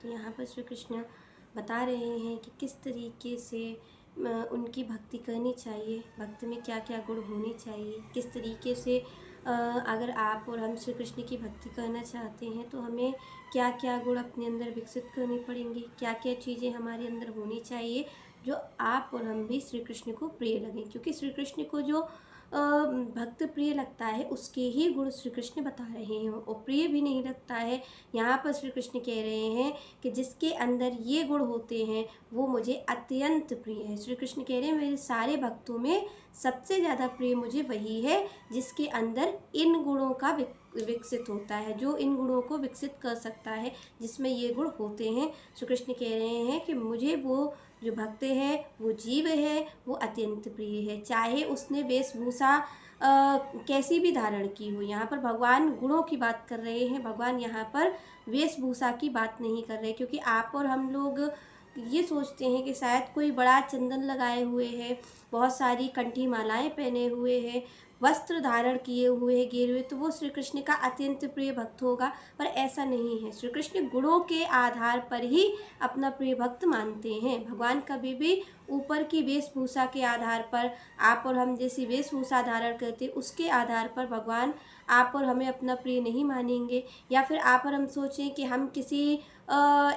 तो यहाँ पर श्री कृष्ण बता रहे हैं कि किस तरीके से उनकी भक्ति करनी चाहिए, भक्ति में क्या क्या गुण होने चाहिए, किस तरीके से अगर आप और हम श्री कृष्ण की भक्ति करना चाहते हैं तो हमें क्या क्या गुण अपने अंदर विकसित करने पड़ेंगे, क्या क्या चीज़ें हमारे अंदर होनी चाहिए जो आप और हम भी श्री कृष्ण को प्रिय लगें। क्योंकि श्री कृष्ण को जो भक्त प्रिय लगता है उसके ही गुण श्री कृष्ण बता रहे हैं, और प्रिय भी नहीं लगता है। यहाँ पर श्री कृष्ण कह रहे हैं कि जिसके अंदर ये गुण होते हैं वो मुझे अत्यंत प्रिय है। श्री कृष्ण कह रहे हैं मेरे सारे भक्तों में सबसे ज़्यादा प्रिय मुझे वही है जिसके अंदर इन गुणों का विकसित होता है, जो इन गुणों को विकसित कर सकता है, जिसमें ये गुण होते हैं। श्री कृष्ण कह रहे हैं कि मुझे वो जो भक्त है, वो जीव है, वो अत्यंत प्रिय है, चाहे उसने वेशभूषा कैसी भी धारण की हो। यहाँ पर भगवान गुणों की बात कर रहे हैं, भगवान यहाँ पर वेशभूषा की बात नहीं कर रहे। क्योंकि आप और हम लोग ये सोचते हैं कि शायद कोई बड़ा चंदन लगाए हुए है, बहुत सारी कंठी मालाएं पहने हुए हैं, वस्त्र धारण किए हुए हैं गेरुए, तो वो श्री कृष्ण का अत्यंत प्रिय भक्त होगा। पर ऐसा नहीं है, श्री कृष्ण गुणों के आधार पर ही अपना प्रिय भक्त मानते हैं। भगवान कभी भी ऊपर की वेशभूषा के आधार पर, आप और हम जैसी वेशभूषा धारण करते उसके आधार पर भगवान आप और हमें अपना प्रिय नहीं मानेंगे। या फिर आप और हम सोचें कि हम किसी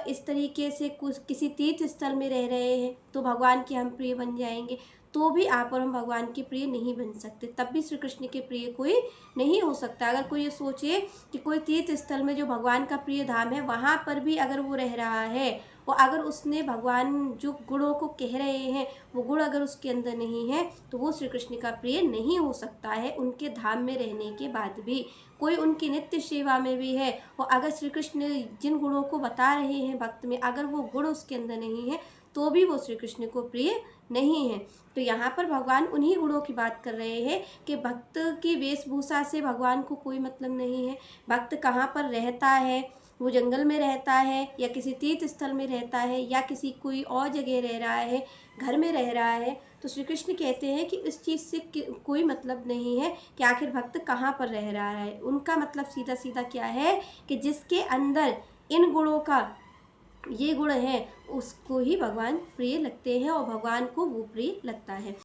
इस तरीके से कुछ किसी तीर्थ स्थल में रह रहे हैं तो भगवान के हम प्रिय बन जाएंगे, तो भी आप और हम भगवान के प्रिय नहीं बन सकते, तब भी श्री कृष्ण के प्रिय कोई नहीं हो सकता। अगर कोई ये सोचे कि कोई तीर्थ स्थल में जो भगवान का प्रिय धाम है वहाँ पर भी अगर वो रह रहा है, और अगर उसने भगवान जो गुणों को कह रहे हैं वो गुण अगर उसके अंदर नहीं है, तो वो श्री कृष्ण का प्रिय नहीं हो सकता है। उनके धाम में रहने के बाद भी कोई उनकी नित्य सेवा में भी है, और अगर श्री कृष्ण जिन गुणों को बता रहे हैं भक्त में अगर वो गुण उसके अंदर नहीं है, तो भी वो श्री कृष्ण को प्रिय नहीं है। तो यहाँ पर भगवान उन्हीं गुणों की बात कर रहे हैं कि भक्त की वेशभूषा से भगवान को कोई मतलब नहीं है। भक्त कहाँ पर रहता है, वो जंगल में रहता है या किसी तीर्थ स्थल में रहता है या किसी कोई और जगह रह रहा है, घर में रह रहा है, तो श्री कृष्ण कहते हैं कि इस चीज़ से कोई मतलब नहीं है कि आखिर भक्त कहाँ पर रह रहा है। उनका मतलब सीधा सीधा क्या है कि जिसके अंदर इन गुणों का ये गुण है उसको ही भगवान प्रिय लगते हैं और भगवान को वो प्रिय लगता है।